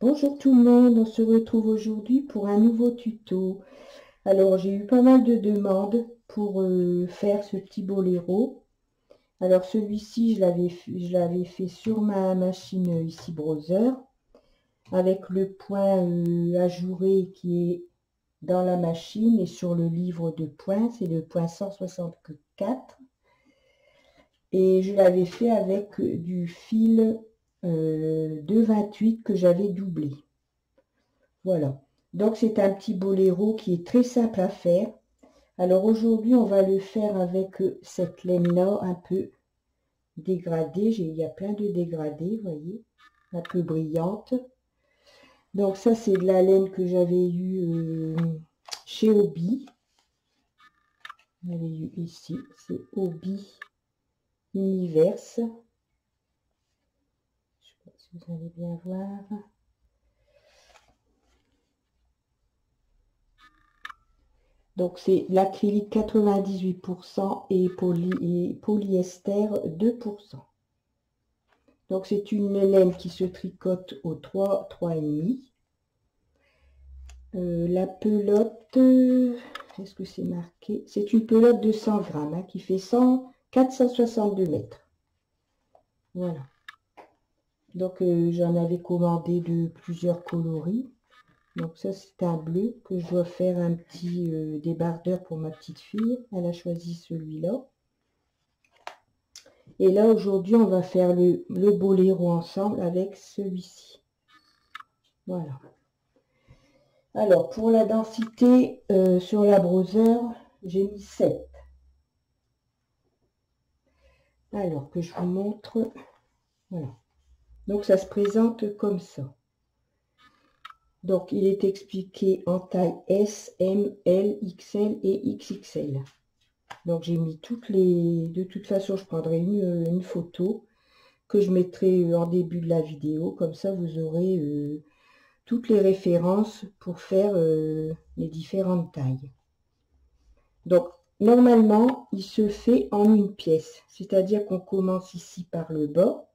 Bonjour tout le monde, on se retrouve aujourd'hui pour un nouveau tuto. Alors j'ai eu pas mal de demandes pour faire ce petit boléro. Alors celui-ci je l'avais fait sur ma machine ici browser avec le point ajouré qui est dans la machine et sur le livre de points, c'est le point 164. Et je l'avais fait avec du fil de 28 que j'avais doublé. Voilà, donc c'est un petit boléro qui est très simple à faire. Alors aujourd'hui, on va le faire avec cette laine-là un peu dégradée. Il y a plein de dégradés, vous voyez, un peu brillante. Donc ça, c'est de la laine que j'avais eue chez Hobby. J'avais eu ici, c'est Hobby Universe. Je ne sais pas si vous allez bien voir. Donc c'est l'acrylique 98% et polyester 2%. Donc c'est une laine qui se tricote au 3,5. La pelote, est-ce que c'est marqué? C'est une pelote de 100 grammes hein, qui fait 462 mètres. Voilà. Donc j'en avais commandé de plusieurs coloris. Donc ça c'est un bleu que je dois faire un petit débardeur pour ma petite fille. Elle a choisi celui-là. Et là aujourd'hui on va faire le boléro ensemble avec celui-ci. Voilà. Alors pour la densité sur la browser, j'ai mis 7. Alors que je vous montre. Voilà. Donc ça se présente comme ça. Donc, il est expliqué en taille S, M, L, XL et XXL. Donc, j'ai mis toutes les... De toute façon, je prendrai une photo que je mettrai en début de la vidéo. Comme ça, vous aurez toutes les références pour faire les différentes tailles. Donc, normalement, il se fait en une pièce. C'est-à-dire qu'on commence ici par le bas.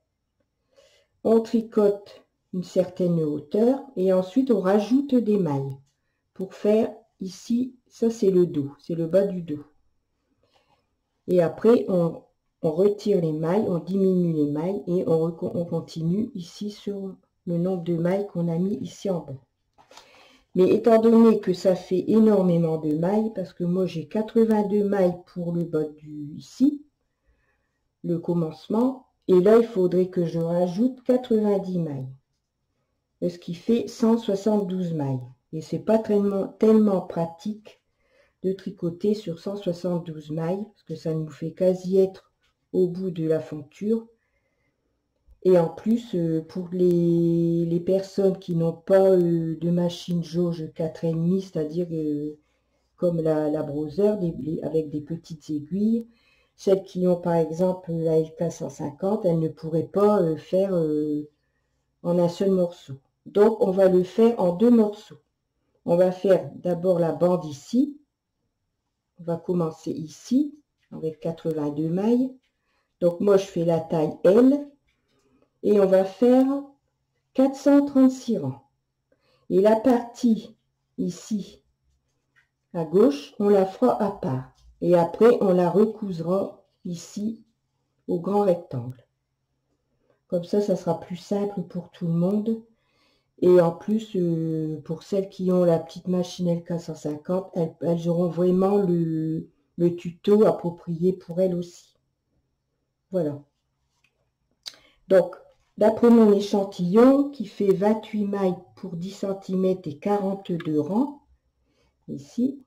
On tricote une certaine hauteur et ensuite on rajoute des mailles pour faire ici, ça c'est le dos, c'est le bas du dos. Et après on retire les mailles, on diminue les mailles et on continue ici sur le nombre de mailles qu'on a mis ici en bas. Mais étant donné que ça fait énormément de mailles, parce que moi j'ai 82 mailles pour le bas du ici, le commencement, et là il faudrait que je rajoute 90 mailles. Ce qui fait 172 mailles. Et c'est pas tellement pratique de tricoter sur 172 mailles, parce que ça nous fait quasi être au bout de la fonture. Et en plus, pour les personnes qui n'ont pas de machine jauge 4,5, c'est-à-dire comme la browser, avec des petites aiguilles, celles qui ont par exemple la LK 150, elles ne pourraient pas faire en un seul morceau. Donc, on va le faire en deux morceaux. On va faire d'abord la bande ici. On va commencer ici avec 82 mailles. Donc, moi, je fais la taille L. Et on va faire 436 rangs. Et la partie ici, à gauche, on la fera à part. Et après, on la recousera ici au grand rectangle. Comme ça sera plus simple pour tout le monde. Et en plus, pour celles qui ont la petite machine LK150, elles auront vraiment le tuto approprié pour elles aussi. Voilà. Donc, d'après mon échantillon, qui fait 28 mailles pour 10 cm et 42 rangs, ici,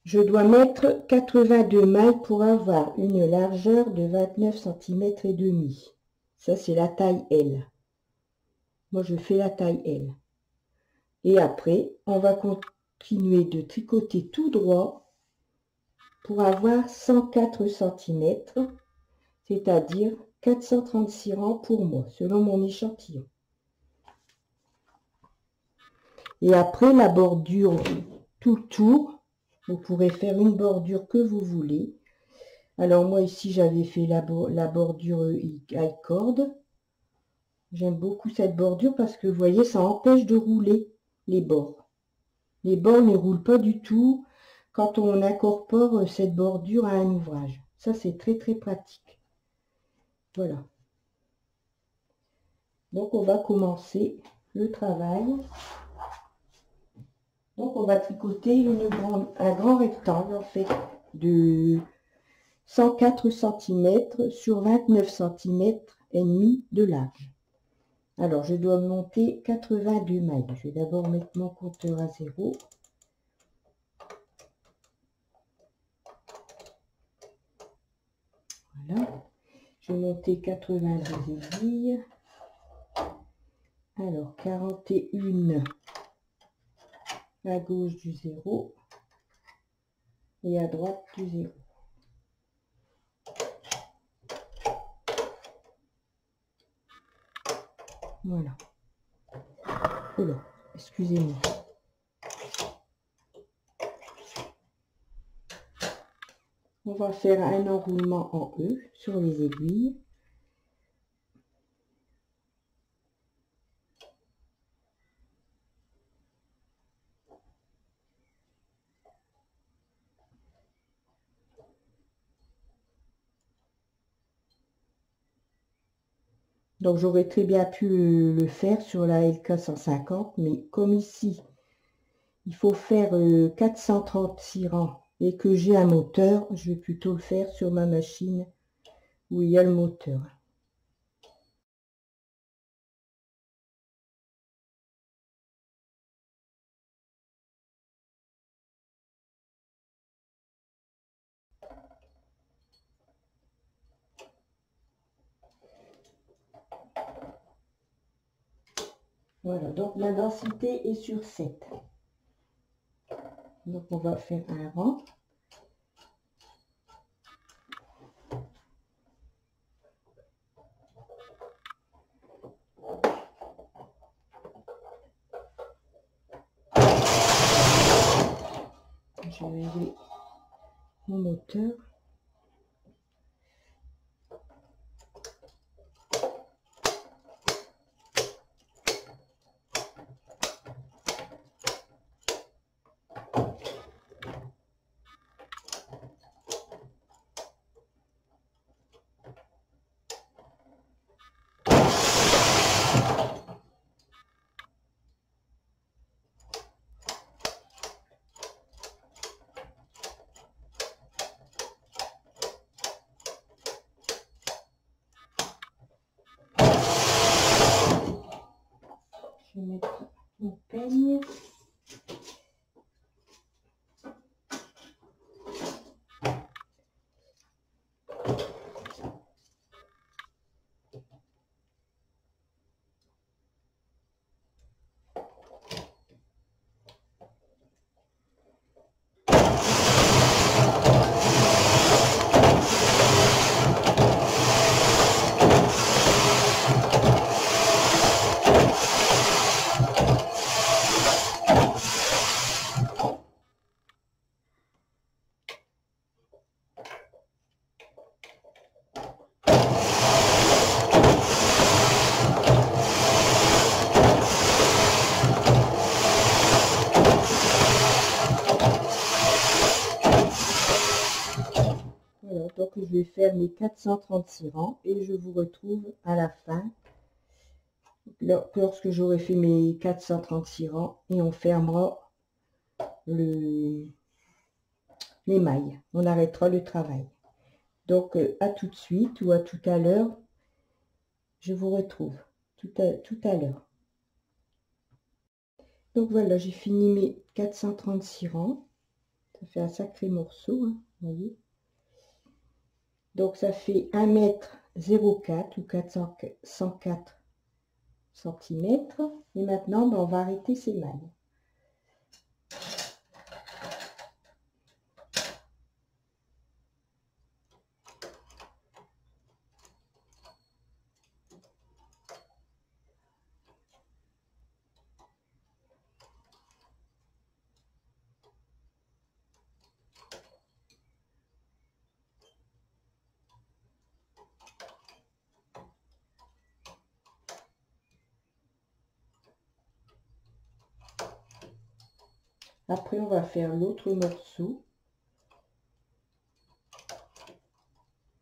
je dois mettre 82 mailles pour avoir une largeur de 29 cm et demi. Ça, c'est la taille L. Moi, je fais la taille L. Et après, on va continuer de tricoter tout droit pour avoir 104 cm, c'est-à-dire 436 rangs pour moi, selon mon échantillon. Et après, la bordure tout le tour, vous pourrez faire une bordure que vous voulez. Alors moi ici j'avais fait la bordure high cord. J'aime beaucoup cette bordure parce que vous voyez ça empêche de rouler les bords. Les bords ne roulent pas du tout quand on incorpore cette bordure à un ouvrage. Ça c'est très très pratique. Voilà. Donc on va commencer le travail. Donc on va tricoter un grand rectangle en fait de 104 cm sur 29 cm et demi de large. Alors je dois monter 82 mailles. Je vais d'abord mettre mon compteur à 0. Voilà. Je vais monter 82 aiguilles. Alors 41 à gauche du 0 et à droite du 0. Voilà. Oh là, excusez-moi. On va faire un enroulement en E sur les aiguilles. Donc j'aurais très bien pu le faire sur la LK 150, mais comme ici, il faut faire 436 rangs et que j'ai un moteur, je vais plutôt le faire sur ma machine où il y a le moteur. Voilà, donc la densité est sur 7. Donc on va faire un rang. Je vais lever mon moteur. Je vais mettre mon peigne. Voilà, donc je vais faire mes 436 rangs et je vous retrouve à la fin lorsque j'aurai fait mes 436 rangs et on fermera les mailles. On arrêtera le travail. Donc à tout de suite ou à tout à l'heure. Je vous retrouve tout à l'heure. Donc voilà, j'ai fini mes 436 rangs. Ça fait un sacré morceau, hein, vous voyez. Donc ça fait 1,04 m ou 104 cm. Et maintenant, ben, on va arrêter ces mailles. Après, on va faire l'autre morceau.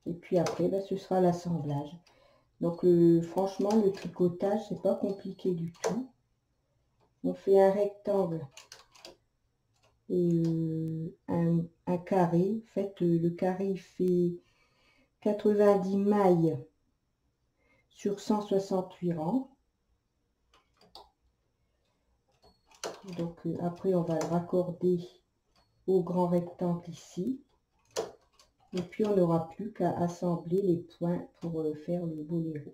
Et puis après, ben, ce sera l'assemblage. Donc, franchement, le tricotage, c'est pas compliqué du tout. On fait un rectangle et un carré. En fait, le carré, il fait 90 mailles sur 168 rangs. Donc, après, on va le raccorder au grand rectangle ici. Et puis, on n'aura plus qu'à assembler les points pour faire le boléro.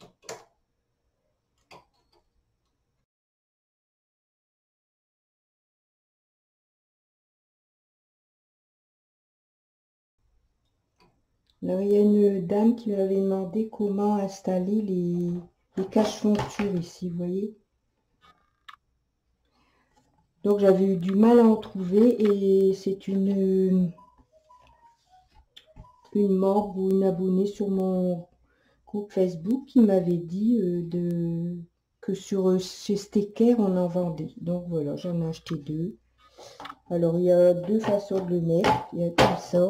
Alors, il y a une dame qui m'avait demandé comment installer les caches-fontures ici, vous voyez. Donc, j'avais eu du mal à en trouver et c'est une membre ou une abonnée sur mon groupe Facebook qui m'avait dit que chez Stecker, on en vendait. Donc, voilà, j'en ai acheté deux. Alors, il y a deux façons de le mettre. Il y a comme ça,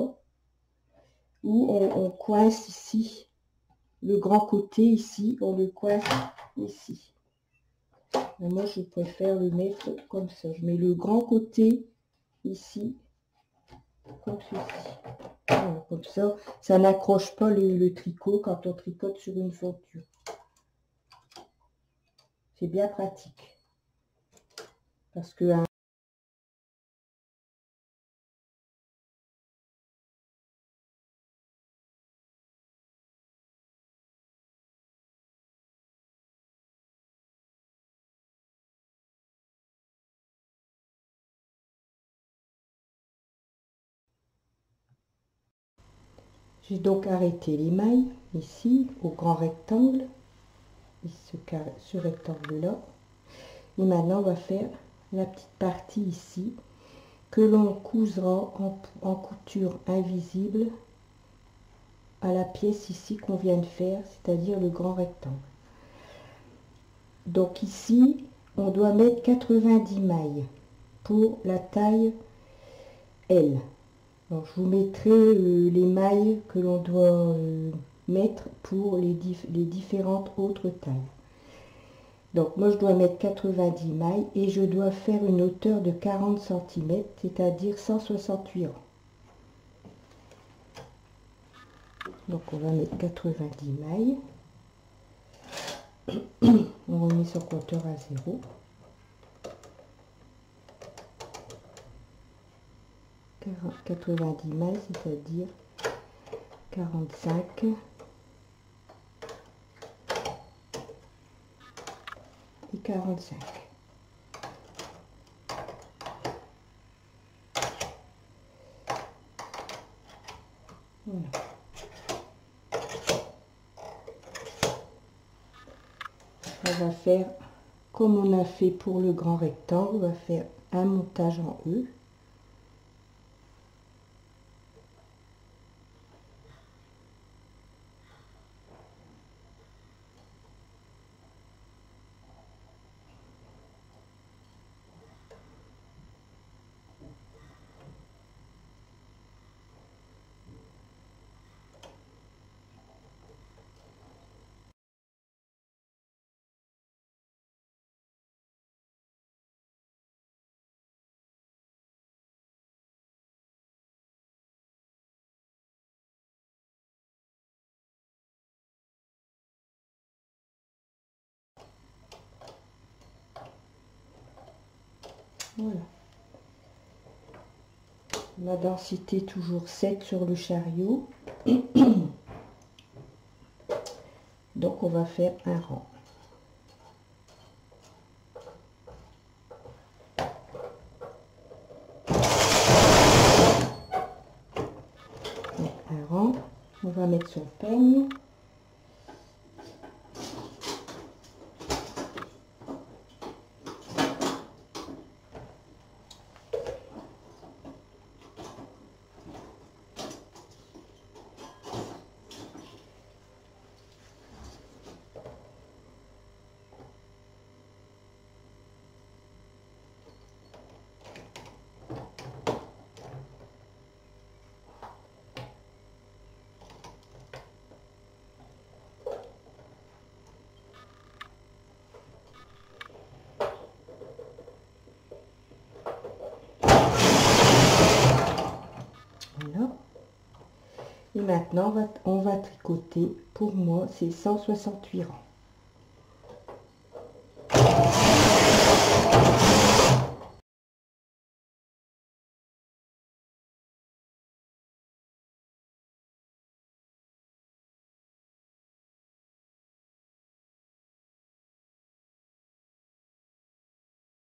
où on coince ici. Le grand côté ici, on le coince ici. Et moi, je préfère le mettre comme ça. Je mets le grand côté ici, comme ceci. Voilà, comme ça n'accroche pas le tricot quand on tricote sur une fonture. C'est bien pratique. Parce que j'ai donc arrêté les mailles ici, au grand rectangle, ce rectangle-là. Et maintenant, on va faire la petite partie ici, que l'on cousera en couture invisible à la pièce ici qu'on vient de faire, c'est-à-dire le grand rectangle. Donc ici, on doit mettre 90 mailles pour la taille L. Donc, je vous mettrai les mailles que l'on doit mettre pour les différentes autres tailles. Donc moi je dois mettre 90 mailles et je dois faire une hauteur de 40 cm, c'est-à-dire 168 rangs. Donc on va mettre 90 mailles. On remet son compteur à 0. 90 mailles, c'est-à-dire 45 et 45. Voilà. On va faire comme on a fait pour le grand rectangle, on va faire un montage en E. Voilà. La densité toujours 7 sur le chariot. Donc on va faire un rang. Donc, un rang. On va mettre son peigne. Et maintenant, on va tricoter. Pour moi, c'est 168 rangs.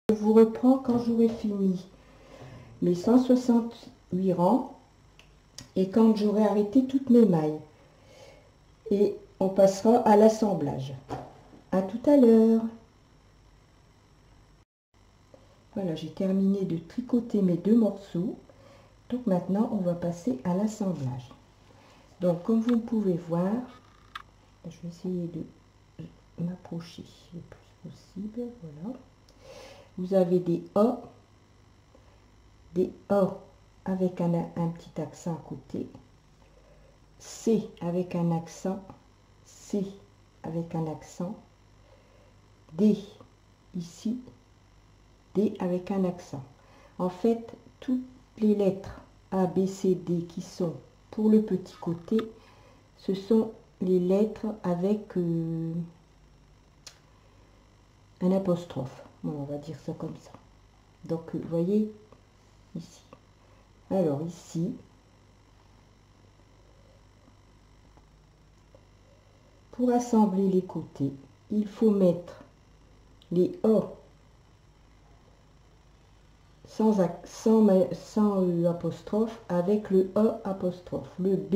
Je vous reprends quand j'aurai fini mes 168 rangs et quand j'aurai arrêté toutes mes mailles. Et on passera à l'assemblage. À tout à l'heure. Voilà, j'ai terminé de tricoter mes deux morceaux. Donc maintenant, on va passer à l'assemblage. Donc, comme vous pouvez voir, je vais essayer de m'approcher le plus possible. Voilà. Vous avez des A avec un petit accent à côté, C avec un accent, C avec un accent, D ici, D avec un accent. En fait, toutes les lettres A, B, C, D qui sont pour le petit côté, ce sont les lettres avec un apostrophe. Bon, on va dire ça comme ça. Donc, vous voyez ici. Alors, ici, pour assembler les côtés, il faut mettre les A sans apostrophe avec le A apostrophe, le B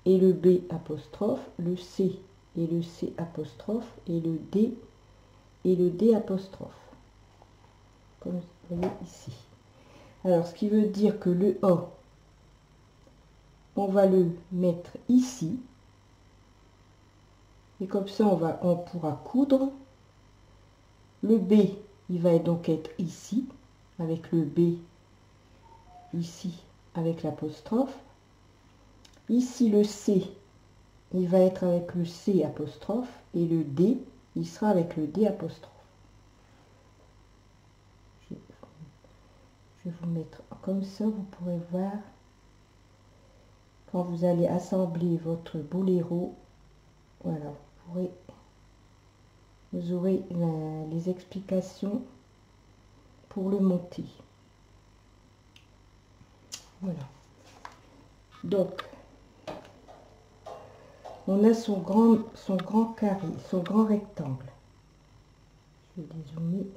et le B apostrophe, le C et le C apostrophe et le D et le D apostrophe. Comme vous voyez ici. Alors, ce qui veut dire que le A, on va le mettre ici. Et comme ça, on pourra coudre. Le B, il va donc être ici, avec le B ici, avec l'apostrophe. Ici, le C, il va être avec le C apostrophe. Et le D, il sera avec le D apostrophe. Je vais vous mettre comme ça, vous pourrez voir. Quand vous allez assembler votre boléro, voilà, vous aurez les explications pour le monter. Voilà. Donc, on a son grand carré, son grand rectangle. Je vais dézoomer.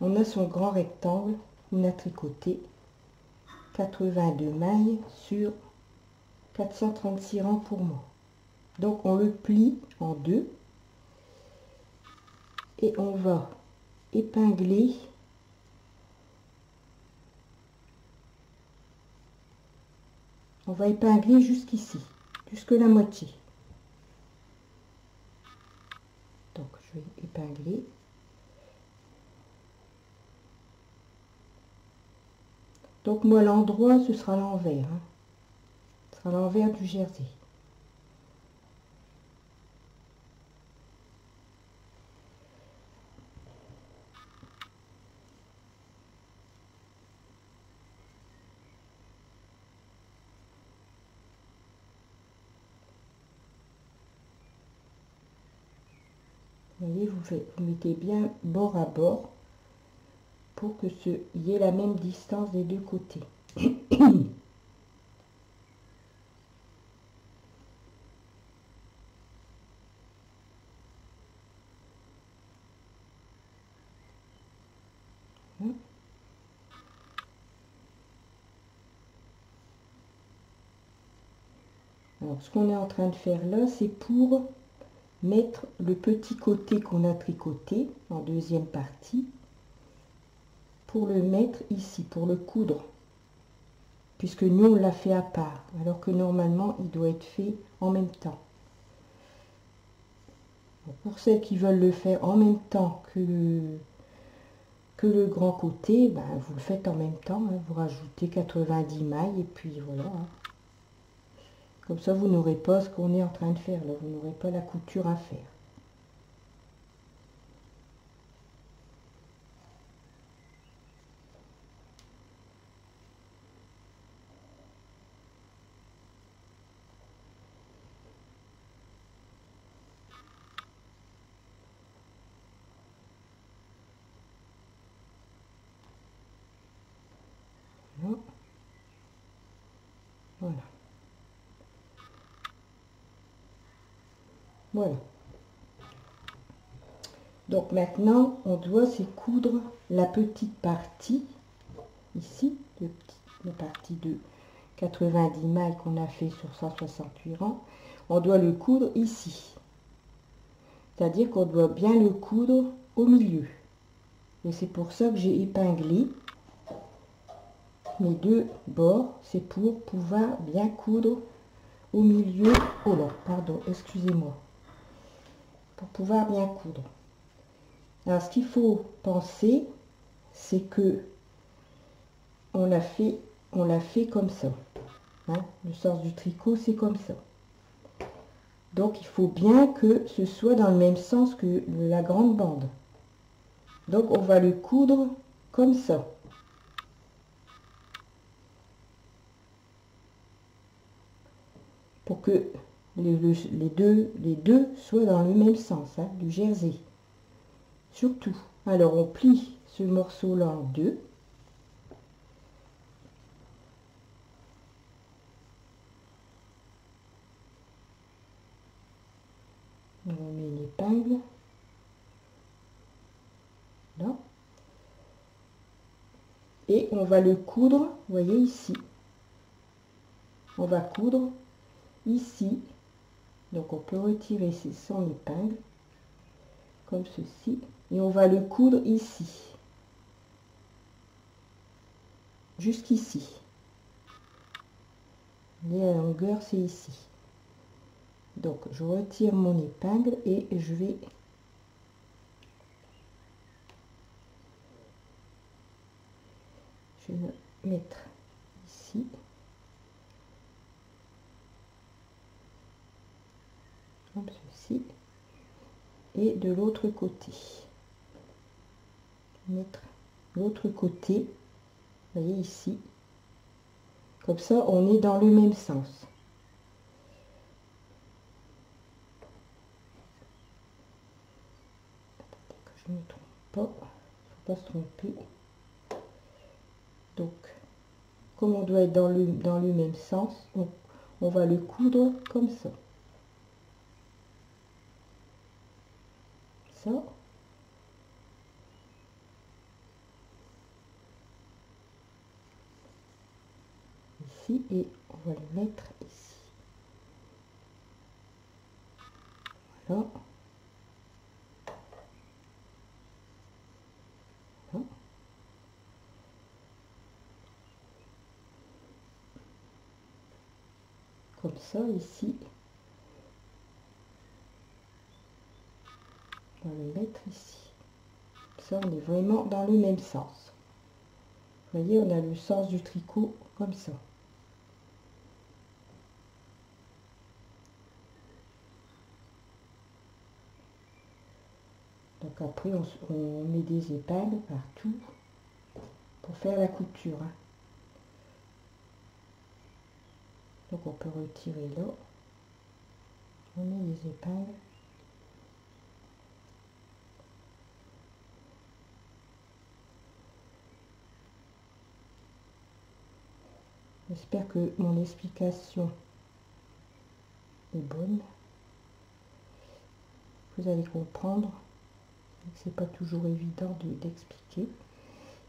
On a son grand rectangle. On a tricoté 82 mailles sur 436 rangs pour moi. Donc, on le plie en deux. Et on va épingler jusqu'ici, jusque la moitié. Donc je vais épingler. Donc moi l'endroit ce sera l'envers, hein. Ce sera l'envers du jersey. Vous voyez, vous mettez bien bord à bord pour que il y ait la même distance des deux côtés. Alors, ce qu'on est en train de faire là, c'est pour mettre le petit côté qu'on a tricoté en deuxième partie, pour le mettre ici, pour le coudre. Puisque nous, on l'a fait à part, alors que normalement, il doit être fait en même temps. Pour celles qui veulent le faire en même temps que le grand côté, ben, vous le faites en même temps, hein, vous rajoutez 90 mailles et puis voilà. Hein. Comme ça, vous n'aurez pas ce qu'on est en train de faire, là, vous n'aurez pas la couture à faire. Voilà. Donc maintenant, on doit s'y coudre la petite partie, ici, la partie de 90 mailles qu'on a fait sur 168 rangs. On doit le coudre ici. C'est-à-dire qu'on doit bien le coudre au milieu. Et c'est pour ça que j'ai épinglé mes deux bords. C'est pour pouvoir bien coudre au milieu. Oh là, pardon, excusez-moi. Pour pouvoir bien coudre. Alors, ce qu'il faut penser, c'est que on l'a fait comme ça. Hein, le sens du tricot, c'est comme ça. Donc, il faut bien que ce soit dans le même sens que la grande bande. Donc, on va le coudre comme ça. Pour que les deux soient dans le même sens, hein, du jersey. Surtout. Alors, on plie ce morceau-là en deux. On met une épingle. Là. Et on va le coudre, vous voyez ici. On va coudre ici. Donc, on peut retirer son épingle. Comme ceci. Et on va le coudre ici. Jusqu'ici. La longueur, c'est ici. Donc, je retire mon épingle et je vais le mettre ici. Comme ceci. Et de l'autre côté. Mettre l'autre côté. Vous voyez ici. Comme ça, on est dans le même sens. Que je ne me trompe pas. Il ne faut pas se tromper. Donc, comme on doit être dans le même sens, on va le coudre comme ça. Ça. Ici, et on va le mettre ici. Voilà. Voilà. Comme ça, ici. On va le mettre ici. Ça, on est vraiment dans le même sens. Vous voyez, on a le sens du tricot comme ça. Donc après, on met des épingles partout pour faire la couture. Hein. Donc on peut retirer là. On met les épingles. J'espère que mon explication est bonne. Vous allez comprendre. C'est pas toujours évident d'expliquer.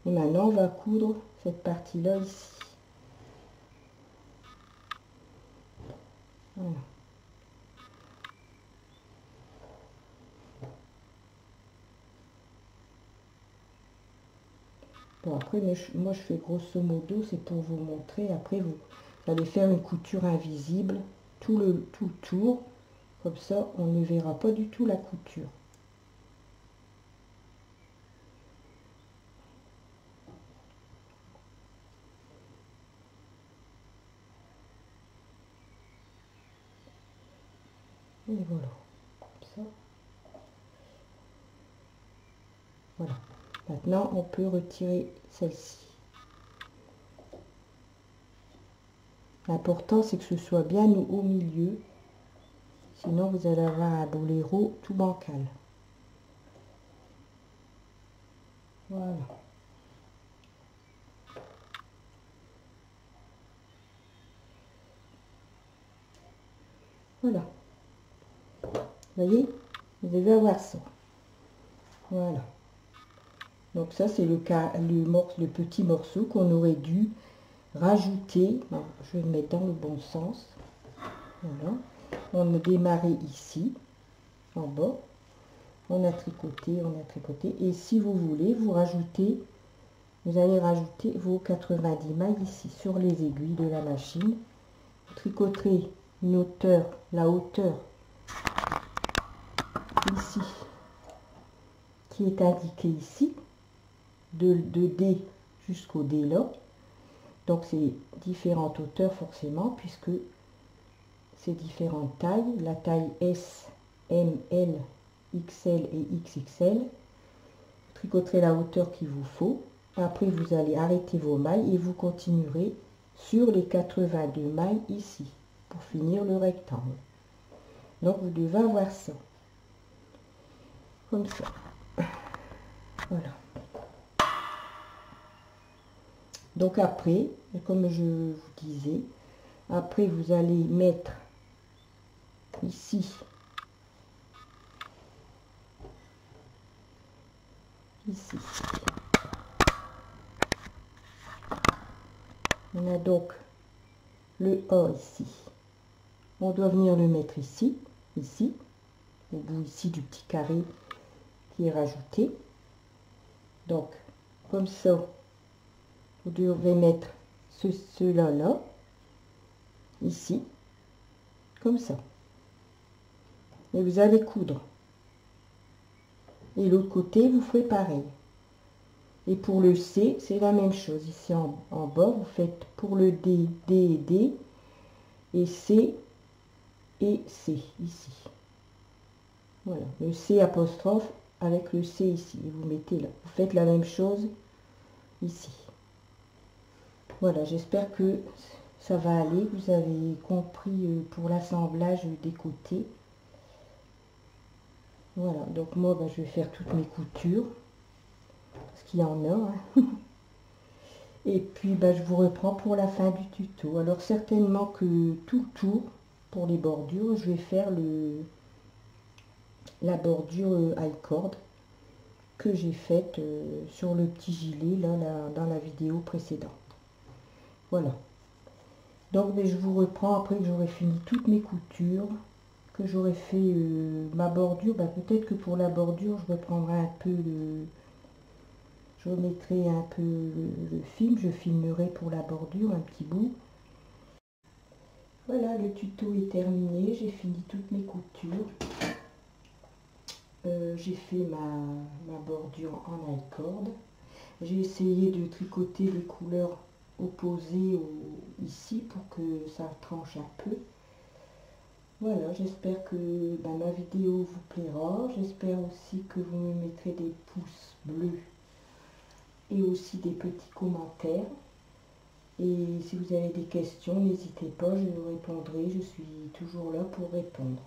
Et maintenant, on va coudre cette partie-là ici. Voilà. Bon, après, moi, je fais grosso modo, c'est pour vous montrer. Après, vous allez faire une couture invisible tout le tour. Comme ça, on ne verra pas du tout la couture. Et voilà, comme ça. Voilà. Maintenant, on peut retirer celle-ci. L'important, c'est que ce soit bien au milieu. Sinon, vous allez avoir un boléro tout bancal. Voilà. Voilà. Vous voyez, vous devez avoir ça. Voilà. Donc ça, c'est le petit morceau qu'on aurait dû rajouter. Non, je vais le mettre dans le bon sens. Voilà. On a démarré ici, en bas. On a tricoté, et si vous voulez, vous allez rajouter vos 90 mailles ici sur les aiguilles de la machine. Vous tricoterez une hauteur, la hauteur ici qui est indiquée ici, de D jusqu'au D là. Donc c'est différentes hauteurs forcément, puisque c'est différentes tailles, la taille S, M, L, XL et XXL. Vous tricoterez la hauteur qu'il vous faut. Après, vous allez arrêter vos mailles et vous continuerez sur les 82 mailles ici pour finir le rectangle. Donc, vous devez avoir ça. Comme ça. Voilà. Donc, après, comme je vous disais, après, vous allez mettre ici on a donc le A ici. On doit venir le mettre ici, au bout ici du petit carré qui est rajouté. Donc, comme ça, vous devez mettre cela là, ici, comme ça. Et vous allez coudre. Et l'autre côté, vous ferez pareil. Et pour le C, c'est la même chose. Ici en bas, vous faites pour le D, D et D, et C, ici. Voilà, le C apostrophe avec le C ici. Et vous mettez là. Vous faites la même chose ici. Voilà, j'espère que ça va aller. Vous avez compris pour l'assemblage des côtés. Voilà, donc moi, je vais faire toutes mes coutures. Parce qu'il y en a. Hein. Et puis, je vous reprends pour la fin du tuto. Alors, certainement que tout le tour, pour les bordures, je vais faire la bordure high cord que j'ai faite sur le petit gilet, là, dans la vidéo précédente. Voilà. Donc, je vous reprends après que j'aurai fini toutes mes coutures, que j'aurai fait ma bordure. Peut-être que pour la bordure, je reprendrai un peu je remettrai un peu le film, je filmerai pour la bordure un petit bout. Voilà, le tuto est terminé, j'ai fini toutes mes coutures. J'ai fait ma bordure en high cord. J'ai essayé de tricoter les couleurs opposées ici pour que ça tranche un peu. Voilà, j'espère que ma vidéo vous plaira. J'espère aussi que vous me mettrez des pouces bleus et aussi des petits commentaires. Et si vous avez des questions, n'hésitez pas, je vous répondrai. Je suis toujours là pour répondre.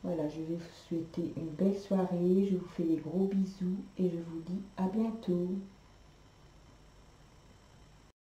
Voilà, je vais vous souhaiter une belle soirée. Je vous fais des gros bisous et je vous dis à bientôt.